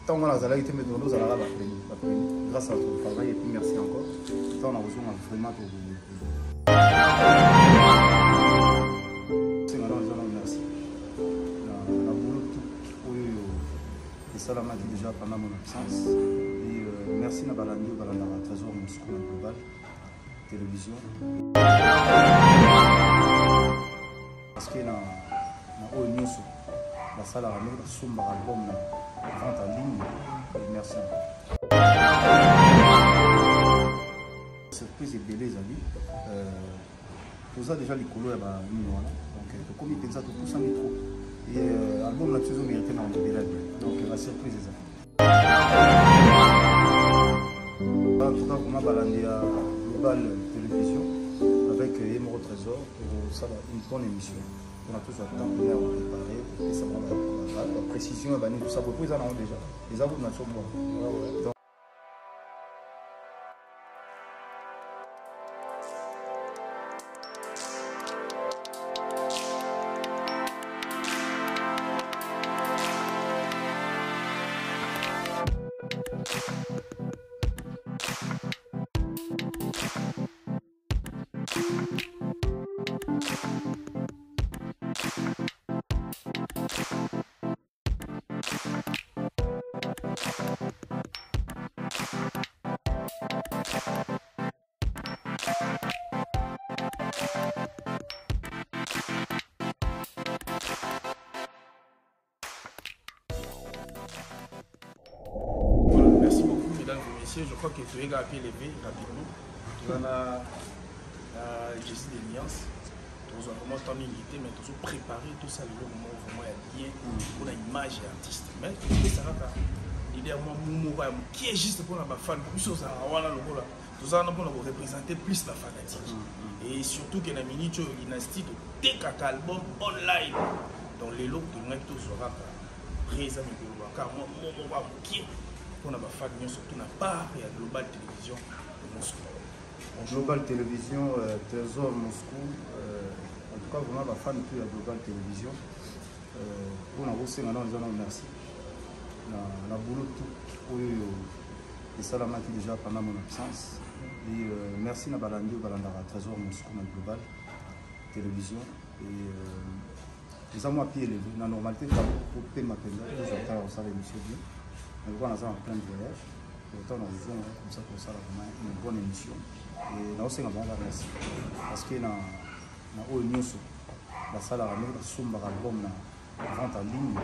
tant qu'on a la été mais nous allons grâce à ton travail et puis merci encore. Tant on a besoin vraiment de c'est maintenant merci. La boulot tout et ça la m'a dit déjà pendant mon absence et merci na balandi balanda trésor Moscou global télévision parce que na au nyuso la salle à la sombre album vente en ligne et merci. Surprise et belle les amis. Tout ça déjà les couleurs donc comme il pense à tout ça trop et album là tu as mérité dans le village donc la surprise est ça. En tout cas on a balandé à Global Télévision avec Émero Trésor pour ça une bonne émission. On a tous le temps de préparer et ça va la précision tout ça pour déjà les avons de nature bon. Merci beaucoup, mesdames et messieurs. Je crois que tu es élevé rapidement. Tu en as Jessie des Nuances. Tu as vraiment tant milité, mais tu as préparé tout ça. Le moment où vraiment il y a bien pour l'image et artiste. Mais ça va. L'idée qui est juste pour la fan. Tout ça, on a pour représenter plus la fanatique. Et surtout que la minute dynastie de TKK album online. Dans les lots de tout sera présent. Car moi, qui on a fait surtout n'a pas et à Global Télévision de Moscou. Global Télévision, Trésor Moscou, en tout cas vraiment la fan de Global Télévision. On a aussi maintenant merci. La boulot tout et ça l'a dit déjà pendant mon absence. Et merci na balandi balanda Trésor Moscou na Global Télévision et ça m'a pied élevé. La normalité pour payer ma peine, je vais faire ça l'émission bien. Mais on a plein de voyages. Autant on a besoin comme ça pour ça une bonne émission. Et là aussi on va merci parce que na au nyuso la salle à la sombre album na vente en ligne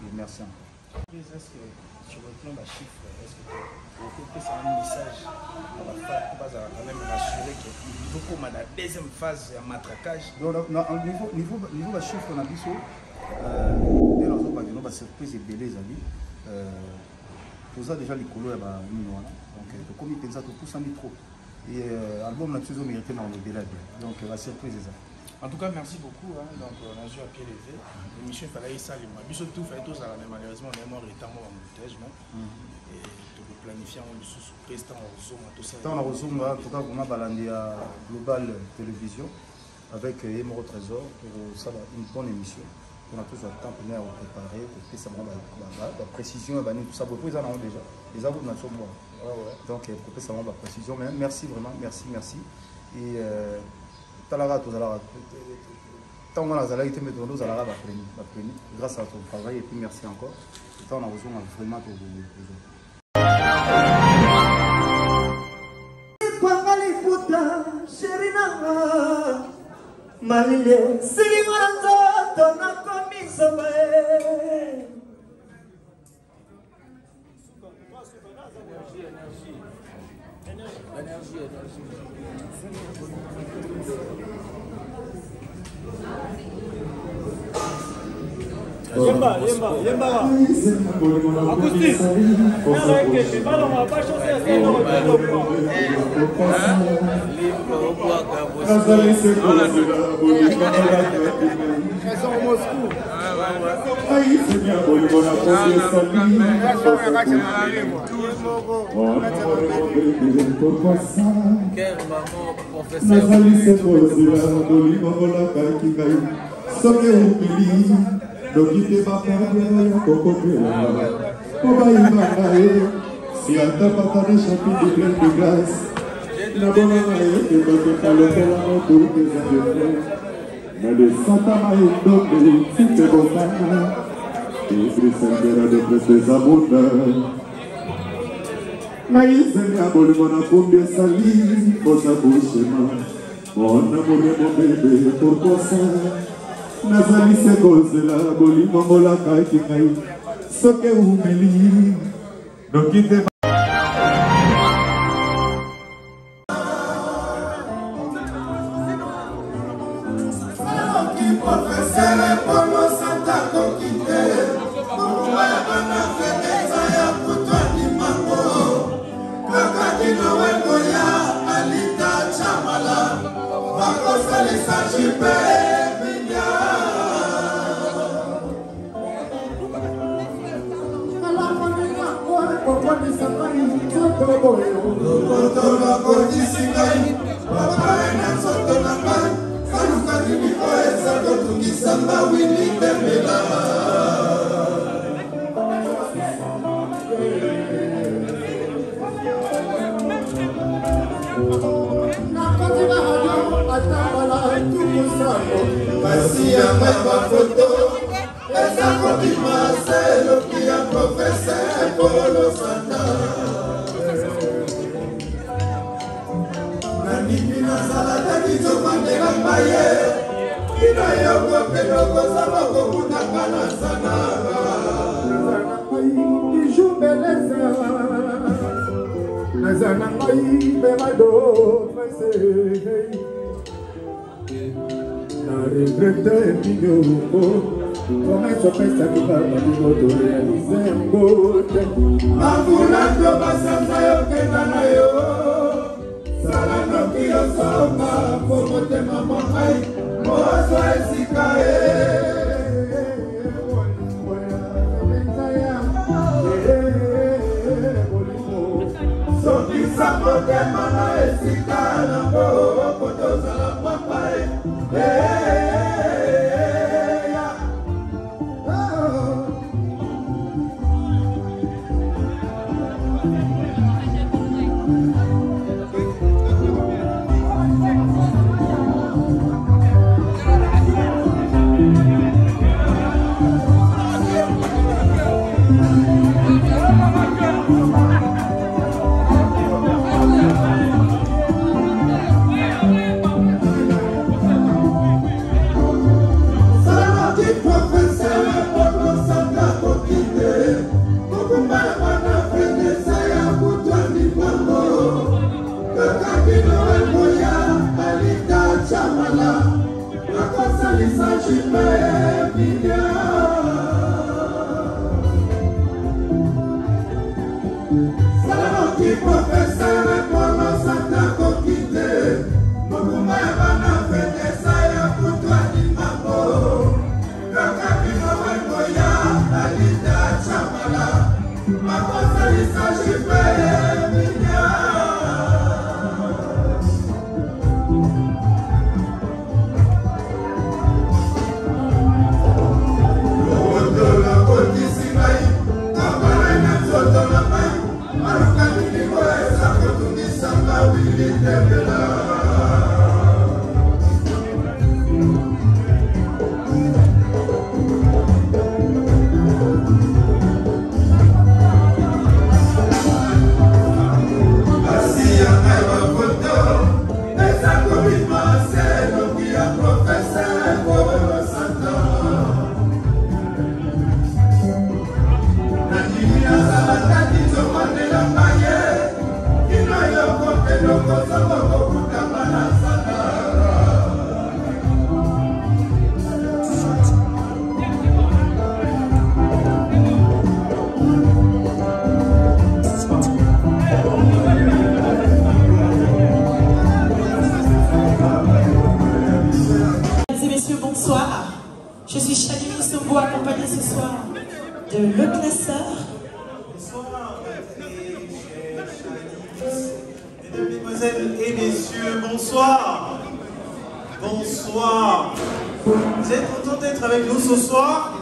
et merci encore. Est-ce que sur le plan de chiffre, est-ce que tu peux faire un message à la fin pour quand même rassurer qu'il faut qu'on a la deuxième phase de matraquage? Au niveau de chiffre on a dit ça, surprise et belle les amis. Tout ça déjà les couleurs donc comme il pense à tout ça trop et album là tu as mérité dans le village donc la surprise est ça. En tout cas, merci beaucoup. Donc, on a joué à pied levé. L'émission, il fallait ça. Mais surtout, il fallait tout ça. Mais malheureusement, on est mort et temps en montage. Et tu peux planifier un sous-surprise, tant en zoom, tout ça. Tant en zoom, en tout cas, on a balandé à Global Télévision avec Émero Trésor pour ça une bonne émission. On a tous le temps de préparer, pour ça la précision, tout ça. Pour ça, on déjà. Les avons de nature bon. Donc, pour ça, la précision. Mais merci vraiment, merci. Et tant qu'on a la été mais nous allons grâce à ton travail et puis merci encore. Tant on a besoin vraiment de Yemba. Acoustique. On va pas chanter Nokite bakabia ya kokopela Obaïmanae Si atapata de chapitre plein de grâce Nabonanae Que batte palopela Autour des anges Mais de Satana et d'Ombre Site Botana Et Christendera de Prestes Abondeurs Naïsemi aboli mon akumbie sali Kosa bouchema Mon amour et mon bébé pour toi ça Nazali se kozela boli mongola kaki ngai Soke umeli Nokite Je suis Chaline Sombo, accompagnée ce soir de Le Classeur. Bonsoir, mesdames, mesdemoiselles et messieurs, bonsoir. Bonsoir. Vous êtes contents d'être avec nous ce soir?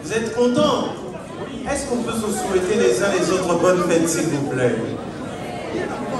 Vous êtes contents? Est-ce qu'on peut se souhaiter les uns les autres bonnes fêtes, s'il vous plaît?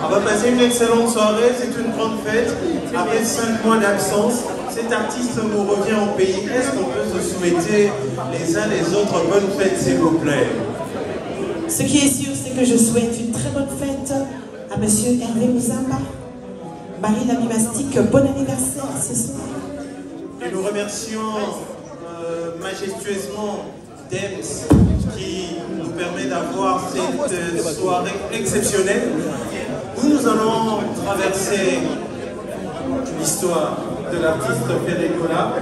On va passer une excellente soirée, c'est une grande fête. Après 5 mois d'absence, cet artiste nous revient au pays. Est-ce qu'on peut se souhaiter les uns les autres bonnes fêtes, s'il vous plaît? Ce qui est sûr, c'est que je souhaite une très bonne fête à Monsieur Hervé Mouzamba. Marie Lamimastique, bon anniversaire ce soir. Et nous remercions majestueusement Dems qui nous permet d'avoir cette soirée exceptionnelle où nous allons traverser l'histoire de l'artiste Ferregola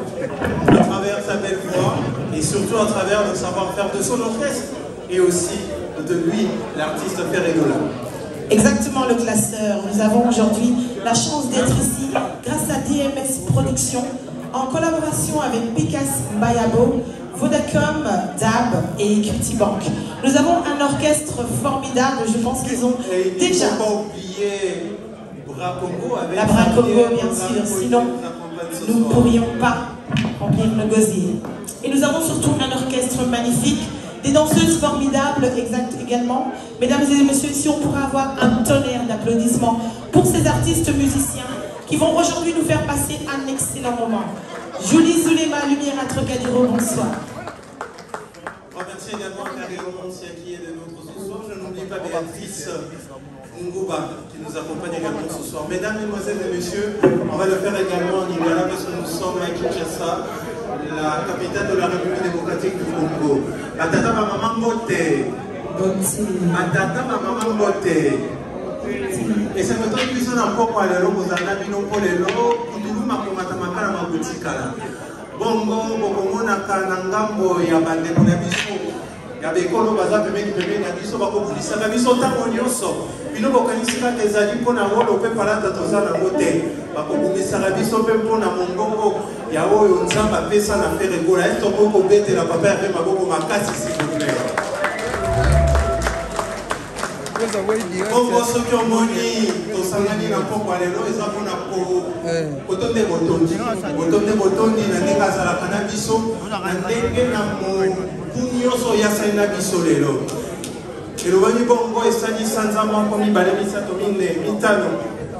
à travers sa belle voix et surtout à travers le savoir-faire de son orchestre et aussi de lui, l'artiste Ferregola. Exactement, le classeur. Nous avons aujourd'hui la chance d'être ici grâce à DMS Productions en collaboration avec Picas Mbayabo, Vodacom, DAB et Equity Bank. Nous avons un orchestre formidable, je pense qu'ils ont déjà... Il ne faut pas oublier Bra Congo avec la Bra Congo, bien sûr, sinon nous ne pourrions pas remplir le gosier. Et nous avons surtout un orchestre magnifique, des danseuses formidables également. Mesdames et messieurs, si on pourra avoir un tonnerre d'applaudissements pour ces artistes musiciens qui vont aujourd'hui nous faire passer un excellent moment. Julie Zulema, Lumière à Trocadéro, bonsoir. On remercie également Karine Monsia qui est de notre ce soir. Je n'oublie pas Béatrice Ngouba qui nous accompagne également ce soir. Mesdames, Mesdemoiselles et Messieurs, on va le faire également en Lingala parce que nous sommes à Kinshasa, la capitale de la République démocratique du Congo. Matata Maman Mbote. Matata Maman Mbote. Et c'est notre puissant encore pour aller au Zanabino pour les lots, pour nous makomatamaka na mabutikala. Bongo, bongo na kanangambo ya bande pour la biso. Ya bekolo baza pemeni na biso bakobulisa na biso tango nyonso. Bino bokanisika ezali mpona wolo pe palata tozala ngote. Bakobulisa na biso pe mpona mongongo ya oyo nzamba pesa na Ferregola. Est-ce qu'on peut bettre la papa ya pe maboko makasi s'il vous plaît? Bongo soki omoni tosangani na poko ya lelo eza mpona kotonde botondi na ndenge azalaka na biso na ndenge na mobu nyonso oyo asali na biso lelo elobani bongo esali sanza moko mibale misato mine mitano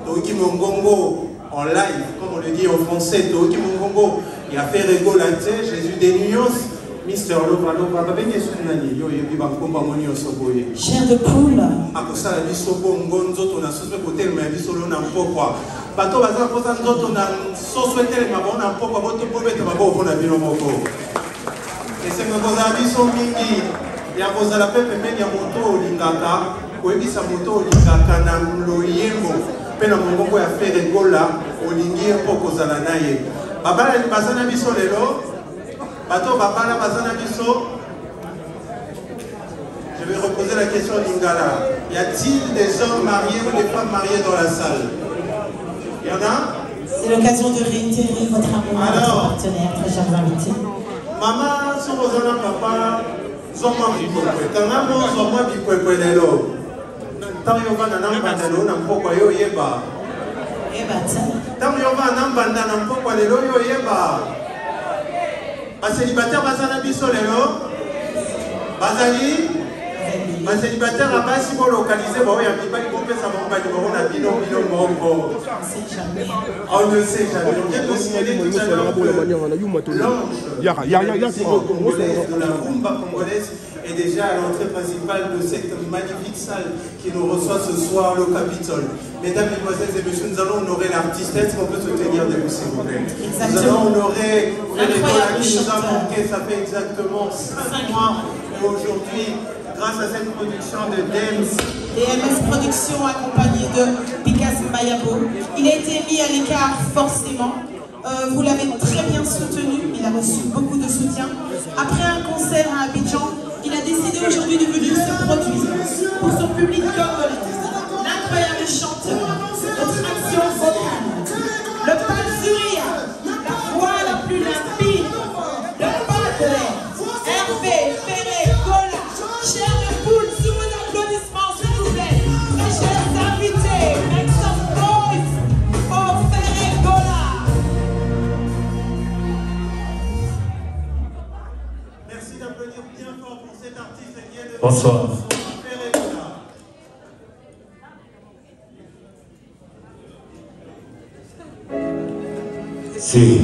toyoki mongongo en live comme on le dit en français toyoki mongongo ya Ferregola te Jésus des Nuances Mister Lova, babenge sunani yo yebi bakomba moni osoboye. Chair de poule. Akosala biso bongo nzoto na soso kotelema ya biso lo na mpokwa. Bato baza koza nzoto na soso etelema bo na mpokwa boto bobete babo na bino moko. Esengo koza biso mingi ya kozala pe pembeni ya moto olingaka koyebisa moto olingaka na loyembo mpe na mongongo ya Ferregola olingi mpo kozala na ye. Babala baza na biso lelo. Bato Babala Bazana Biso. Je vais reposer la question à Lingala. Y a-t-il des hommes mariés ou des femmes mariées dans la salle? Il y en a? C'est l'occasion de réitérer votre amour à votre partenaire, très chers invités. Maman, si vous avez un papa, Zoma Bikwekwe. Tangamo Zoma Bikwekwe Lelo. Tanyoba Nanamba Lelo, Nampokwa Yo Yeba. Tanyoba Nambanda Nampokwa Lelo Yo Yeba. Célibataire bazana biso lelo bazali célibataire abasi bo localiser ba ya mibali ko pesa mobali ba na bino moko on ne sait jamais on vient de signaler tout à l'heure de la rumba congolaise est déjà à l'entrée principale de cette magnifique salle qui nous reçoit ce soir le Capitole. Mesdames, Mesdemoiselles et Messieurs, nous allons honorer l'artiste. Est-ce qu'on peut se tenir debout, s'il vous plaît? Nous allons honorer Ferregola qui nous a manqué, ça fait exactement 5 mois. Et aujourd'hui, grâce à cette production de DMS Productions accompagnée de Picas Mbayabo, il a été mis à l'écart forcément. Vous l'avez très bien soutenu, il a reçu beaucoup de soutien. Après un concert à Abidjan, il a décidé aujourd'hui de venir se produire pour son public congolais. L'incroyable chanteur, notre action vocale, le palsurier, la voix la plus limpide, le padre, Hervé Ferregola, chair de poule, sous vos applaudissements s'il vous plaît. Mes chers invités, make some noise for Ferregola. Merci d'applaudir Bonsoir. Si.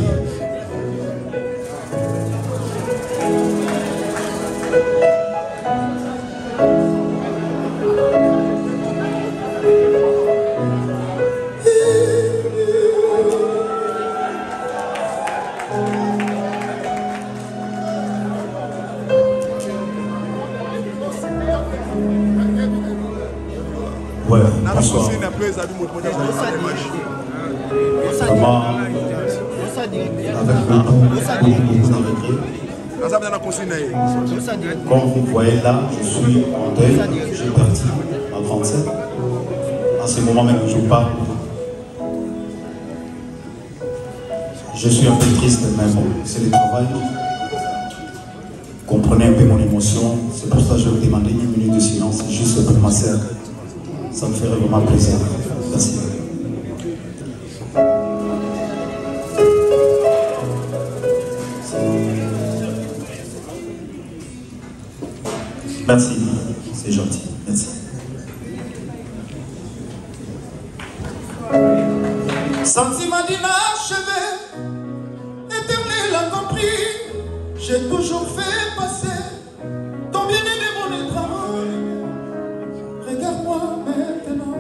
Ouais, bonsoir. Vraiment, avec comme vous voyez là, je suis en deuil, j'ai parti à 37. En ce moment même, je parle. Je suis un peu triste, mais bon, c'est le travail. Comprenez un peu mon émotion. C'est pour ça que je vais vous demander une minute de silence, juste pour ma sœur. Ça me ferait vraiment plaisir. Merci. Merci, c'est gentil. Merci. Sentiment d'inachevé, éternel a compris. J'ai toujours fait passer ton bien-aimé mon travail. Regarde-moi maintenant.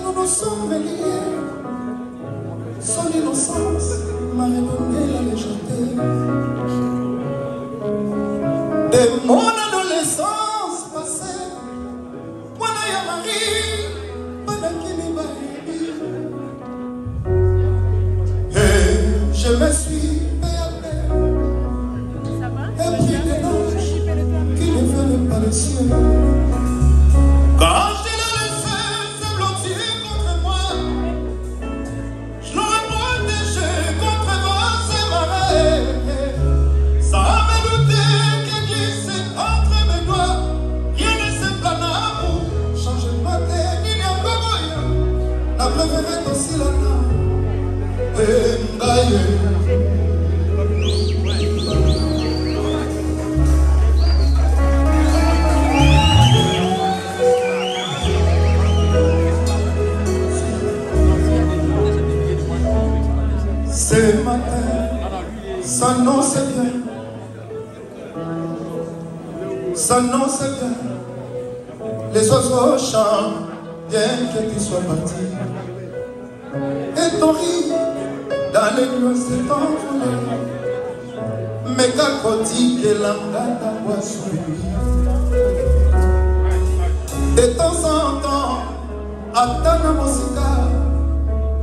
Nous nous sommes liés. Son innocence m'a redonné la légèreté. De mon adolescence passée, moi n'a Marie, pas d'acquis baby. Et je me suis payé et pris des anges qui ne veulent pas le ciel. Quand je l'ai laissé se blottir contre moi, je l'aurais protégé contre vents et marées. Ça m'a douté qu'il glissait entre mes doigts. Rien ne se plana pour changer ma tête. Il y a encore moyen. La préférée aussi la main. Et d'ailleurs. Ce matin, s'annonce bien, s'annonce bien. Les oiseaux chantent, bien que tu sois parti. Et ton rire dans les nuages s'est envolé. Mais qu'à que l'angata voit sous lui. De temps en temps, à ta musica.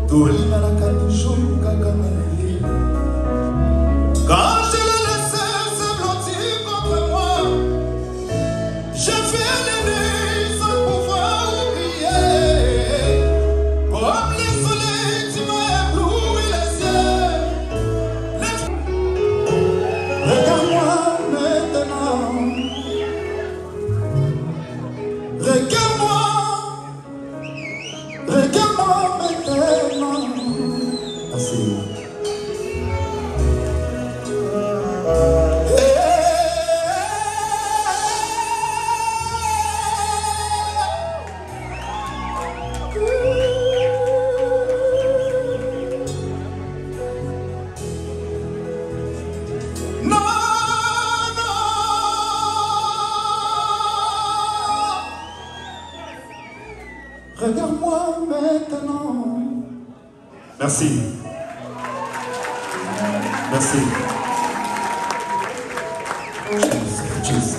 Dolina la toujours Kakamali. Quand je l'ai laissé se blottir contre moi, j'ai fait les nuits sans pouvoir oublier. Comme les soleils, tu m'as ébloui les yeux. Regarde-moi maintenant. Regarde-moi. Regarde-moi maintenant. Merci. Regarde-moi maintenant. Merci. Merci. Cheers.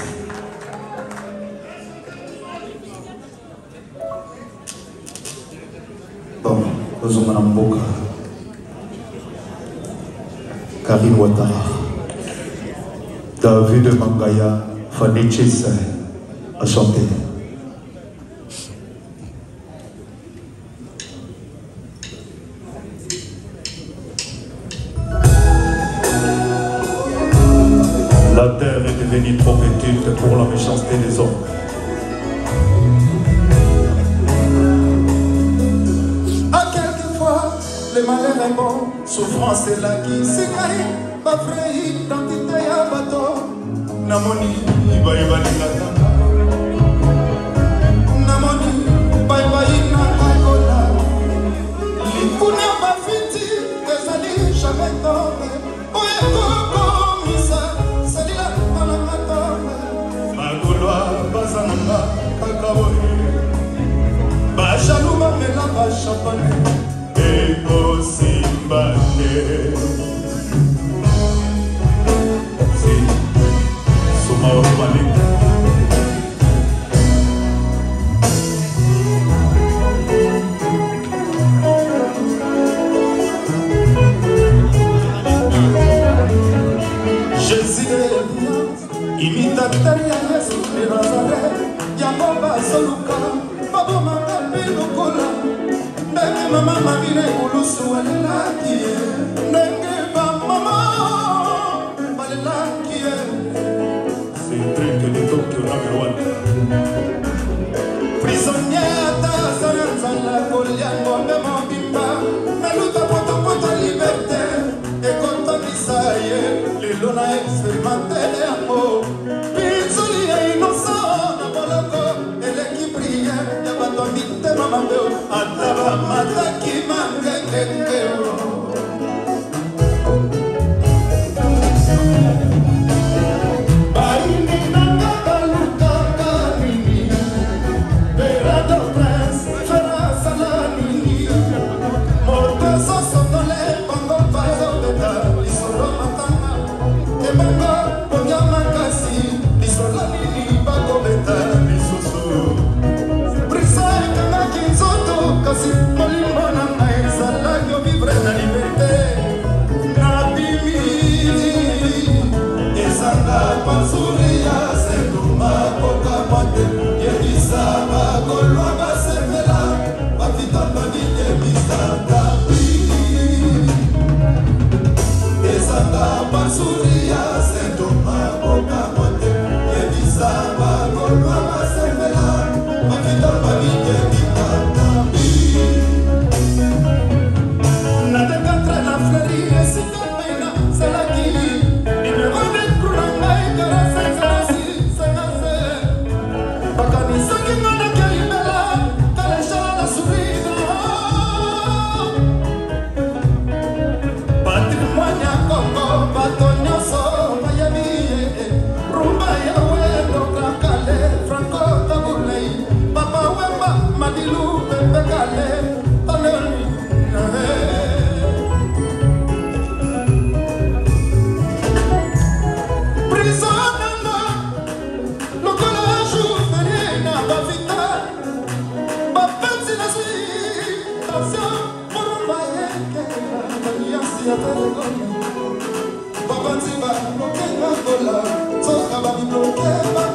Bon, nous sommes en Mboka. Karine Ouattara. David de Mangaya, Fanny Chis a chanté. La terre est devenue trop petite pour la méchanceté des hommes. À quelquefois, les malheur est bon, souffrance est là qui s'égaye, ma vraie identité à bateau. Namoni, bye bye, Namoni, bye bye, Nakakola. Likuna bafiti, ezali jamais tombé. Oye koko misa, salila malama tombé. Magoloa bazananga kakaboye. Bajalou bamela bachapane, ego simbane. Si, soma orobale. Jésus est imitateur ya Yesu de Nazareth, yango basoluka. Babo makape lokola ndenge mama mabine ulusu walelaki ndenge ba mama walelaki. C'est très que les toques on a besoin prisonnier ata sanzala koliango mema bimba naluta poto poto liberté et content bisaye lelo na expérimenté yango bizoli ya innocent na boloko eleki prière ya bato mitema mabe ataba mataki mangekekeo. Kasi molimo na ngai ezalaki ovivre na liberté nabimi ezanga pansuri ya sekuma kokama te yebisa bakolwa basepela bafitambani yebisa kapi ezanga pansuri ya sekuma kokama te yebisa bakolwa basepela bafitambani yebisa. Baba Tiba, Lokenga Gola, Toka Babi Lokenga.